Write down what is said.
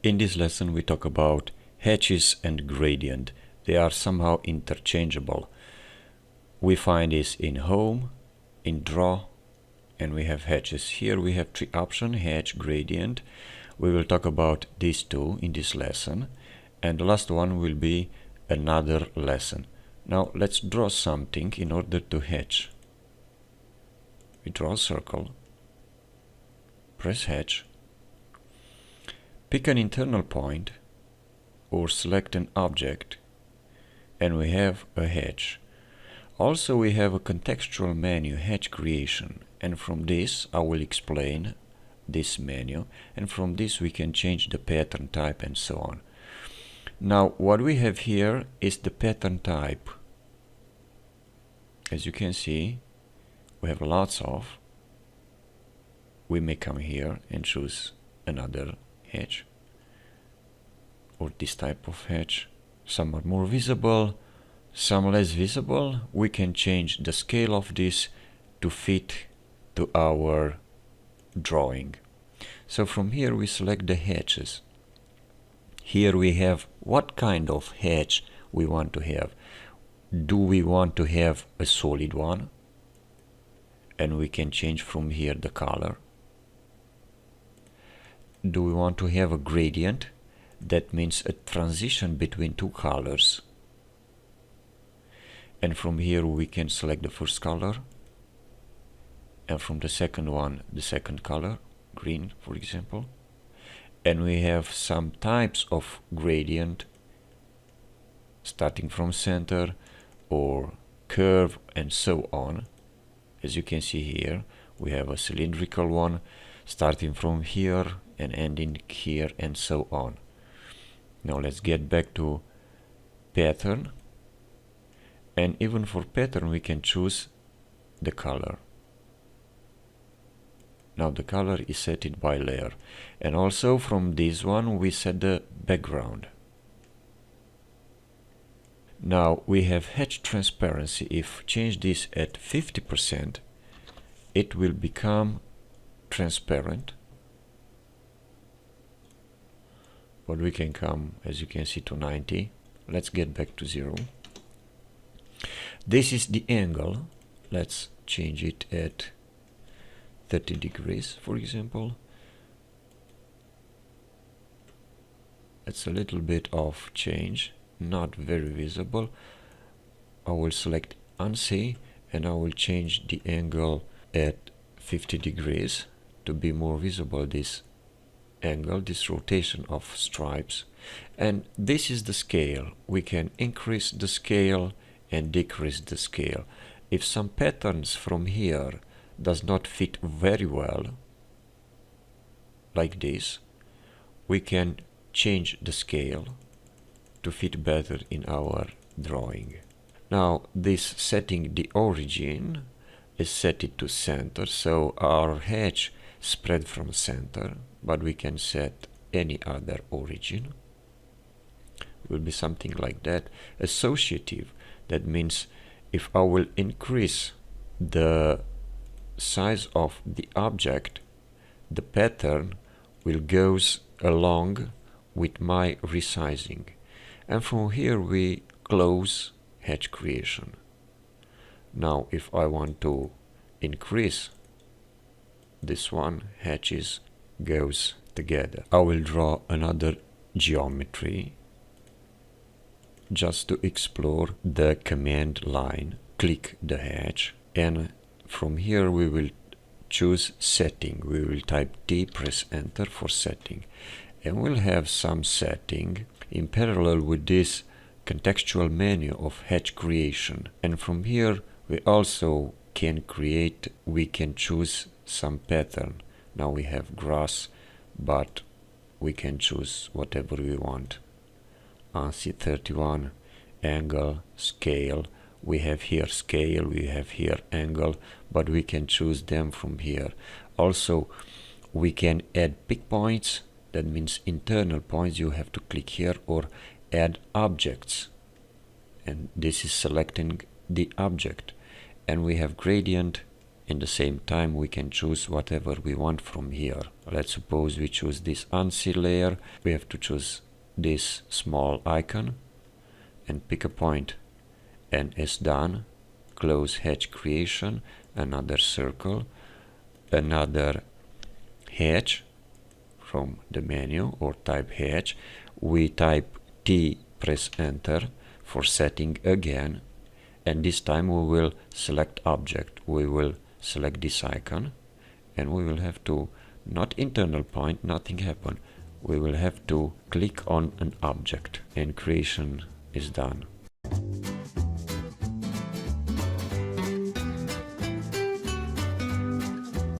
In this lesson we talk about hatches and gradient. They are somehow interchangeable. We find this in Home, in Draw, and we have hatches. Here we have three options: hatch, gradient. We will talk about these two in this lesson, and the last one will be another lesson. Now let's draw something in order to hatch. We draw a circle, press hatch, pick an internal point or select an object, and we have a hatch. Also we have a contextual menu, hatch creation, and from this I will explain this menu, and from this we can change the pattern type and so on. Now what we have here is the pattern type. As you can see, we have lots of. We may come here and choose another hatch or this type of hatch. Some are more visible, some less visible. We can change the scale of this to fit to our drawing. So from here we select the hatches. Here we have what kind of hatch we want to have. Do we want to have a solid one? And we can change from here the color. Do we want to have a gradient? That means a transition between two colors. And from here we can select the first color, and from the second one the second color, green for example. And we have some types of gradient, starting from center or curve and so on. As you can see here, we have a cylindrical one starting from here and ending here and so on. Now let's get back to pattern, and even for pattern we can choose the color. Now the color is set it by layer, and also from this one we set the background. Now we have hatch transparency. If change this at 50%, it will become transparent. But we can come, as you can see, to 90. Let's get back to 0. This is the angle. Let's change it at 30 degrees, for example. It's a little bit of change, not very visible. I will select unsee, and I will change the angle at 50 degrees to be more visible, this angle, this rotation of stripes. And this is the scale. We can increase the scale and decrease the scale. If some patterns from here does not fit very well, like this, we can change the scale to fit better in our drawing. Now this setting the origin is set it to center, so our hatch spread from center, but we can set any other origin. Will be something like that. Associative, that means if I will increase the size of the object, the pattern will goes along with my resizing. And from here we close hatch creation. Now if I want to increase this one, hatches goes together. I will draw another geometry just to explore the command line. Click the hatch, and from here we will choose setting. We will type T, press enter for setting, and we'll have some setting in parallel with this contextual menu of hatch creation. And from here we also can create, we can choose some pattern. Now we have grass, but we can choose whatever we want. ANSI 31, angle, scale. We have here scale, we have here angle, but we can choose them from here. Also we can add pick points, that means internal points. You have to click here, or add objects, and this is selecting the object. And we have gradient In the same time, we can choose whatever we want from here. Let's suppose we choose this unseal layer. We have to choose this small icon and pick a point. And as done, close hatch creation, another circle, another hatch from the menu, or type hatch. We type T, press enter for setting again, and this time we will select object. We will select this icon, and we will have to, not internal point, nothing happen. We will have to click on an object, and creation is done.